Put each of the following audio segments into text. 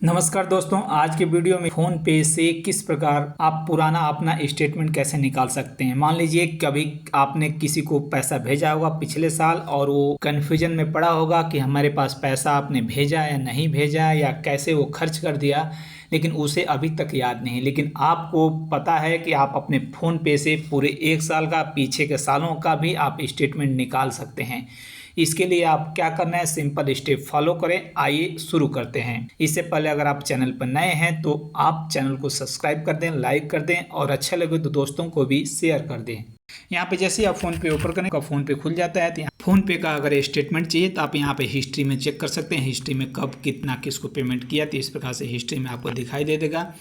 नमस्कार दोस्तों, आज के वीडियो में फ़ोन पे से किस प्रकार आप पुराना अपना स्टेटमेंट कैसे निकाल सकते हैं। मान लीजिए कभी आपने किसी को पैसा भेजा होगा पिछले साल और वो कन्फ्यूजन में पड़ा होगा कि हमारे पास पैसा आपने भेजा या नहीं भेजा या कैसे वो खर्च कर दिया, लेकिन उसे अभी तक याद नहीं। लेकिन आपको पता है कि आप अपने फ़ोन पे से पूरे 1 साल का, पीछे के सालों का भी आप स्टेटमेंट निकाल सकते हैं। इसके लिए आप क्या करना है, सिंपल स्टेप फॉलो करें। आइए शुरू करते हैं। इससे पहले अगर आप चैनल पर नए हैं तो आप चैनल को सब्सक्राइब कर दें, लाइक कर दें और अच्छा लगे तो दोस्तों को भी शेयर कर दें। यहाँ पे जैसे आप फ़ोन पे ओपन करें, फ़ोन पे खुल जाता है। तो यहाँ फ़ोन पे का अगर स्टेटमेंट चाहिए तो आप यहाँ पे हिस्ट्री में चेक कर सकते हैं, हिस्ट्री में कब कितना किसको पेमेंट किया। तो इस प्रकार से हिस्ट्री में आपको दिखाई दे देगा।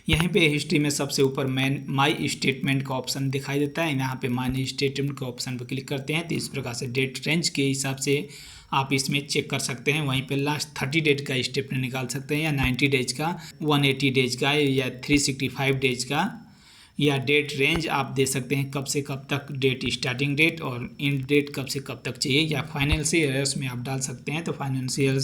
यहीं पे हिस्ट्री में सबसे ऊपर माई स्टेटमेंट का ऑप्शन दिखाई देता है। यहाँ पे माई स्टेटमेंट के ऑप्शन पर क्लिक करते हैं तो इस प्रकार से डेट रेंज के हिसाब से आप इसमें चेक कर सकते हैं। वहीं पे लास्ट 30 डेज का स्टेटमेंट निकाल सकते हैं, या 90 डेज का, 180 डेज का, या 365 डेज का, या डेट रेंज आप दे सकते हैं कब से कब तक, डेट स्टार्टिंग डेट और एंड डेट कब से कब तक चाहिए, या फाइनेंशियल ईयर्स में आप डाल सकते हैं तो फाइनेंशियल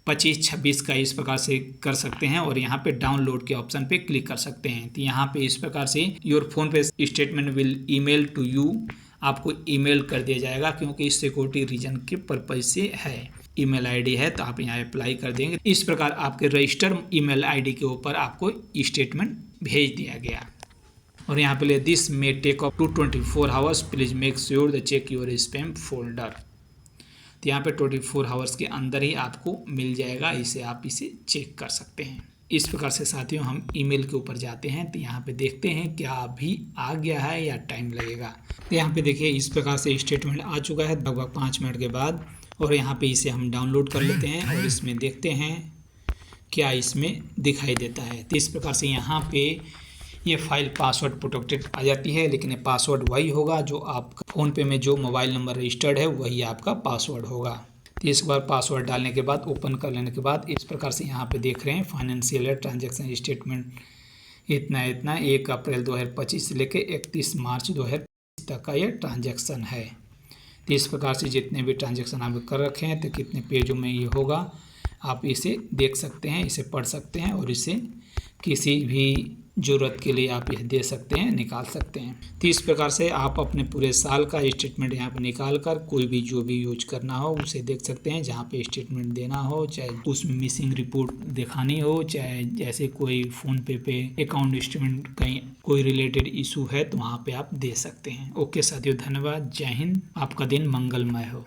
25-26 का इस प्रकार से कर सकते हैं। और यहाँ पे डाउनलोड के ऑप्शन पे क्लिक कर सकते हैं। तो यहाँ पे इस प्रकार से your phone pay statement will email to you, आपको ईमेल कर दिया जाएगा, क्योंकि इस सिक्योरिटी रीजन के पर्पज से है। ईमेल आईडी है तो आप यहाँ अप्लाई कर देंगे। इस प्रकार आपके रजिस्टर्ड ईमेल आईडी के ऊपर आपको स्टेटमेंट भेज दिया गया। और यहाँ पे this may take up to 24 hours, please make sure the check your spam folder. तो यहाँ पे 24 आवर्स के अंदर ही आपको मिल जाएगा, इसे आप इसे चेक कर सकते हैं। इस प्रकार से साथियों हम ईमेल के ऊपर जाते हैं तो यहाँ पे देखते हैं क्या अभी आ गया है या टाइम लगेगा। तो यहाँ पे देखिए इस प्रकार से स्टेटमेंट आ चुका है लगभग 5 मिनट के बाद। और यहाँ पे इसे हम डाउनलोड कर लेते हैं और इसमें देखते हैं क्या इसमें दिखाई देता है। तो इस प्रकार से यहाँ पे ये फाइल पासवर्ड प्रोटेक्टेड आ जाती है, लेकिन ये पासवर्ड वही होगा जो आपका फ़ोन पे में जो मोबाइल नंबर रजिस्टर्ड है वही आपका पासवर्ड होगा। तो इस बार पासवर्ड डालने के बाद ओपन कर लेने के बाद इस प्रकार से यहाँ पे देख रहे हैं फाइनेंशियल ट्रांजैक्शन स्टेटमेंट इतना 1 अप्रैल 2025 से लेकर 31 मार्च 2025 तक का ये ट्रांजैक्शन है। तो इस प्रकार से जितने भी ट्रांजैक्शन आप कर रखे हैं तो कितने पेजों में ये होगा आप इसे देख सकते हैं, इसे पढ़ सकते हैं और इसे किसी भी ज़रूरत के लिए आप यह दे सकते हैं, निकाल सकते हैं। तो इस प्रकार से आप अपने पूरे साल का स्टेटमेंट यहाँ पर निकाल कर कोई भी जो भी यूज करना हो उसे देख सकते हैं। जहाँ पे स्टेटमेंट देना हो, चाहे उसमें मिसिंग रिपोर्ट दिखानी हो, चाहे जैसे कोई फ़ोन पे अकाउंट स्टेटमेंट कहीं कोई रिलेटेड इशू है तो वहाँ पे आप दे सकते हैं। ओके साथियों, धन्यवाद, जय हिंद, आपका दिन मंगलमय हो।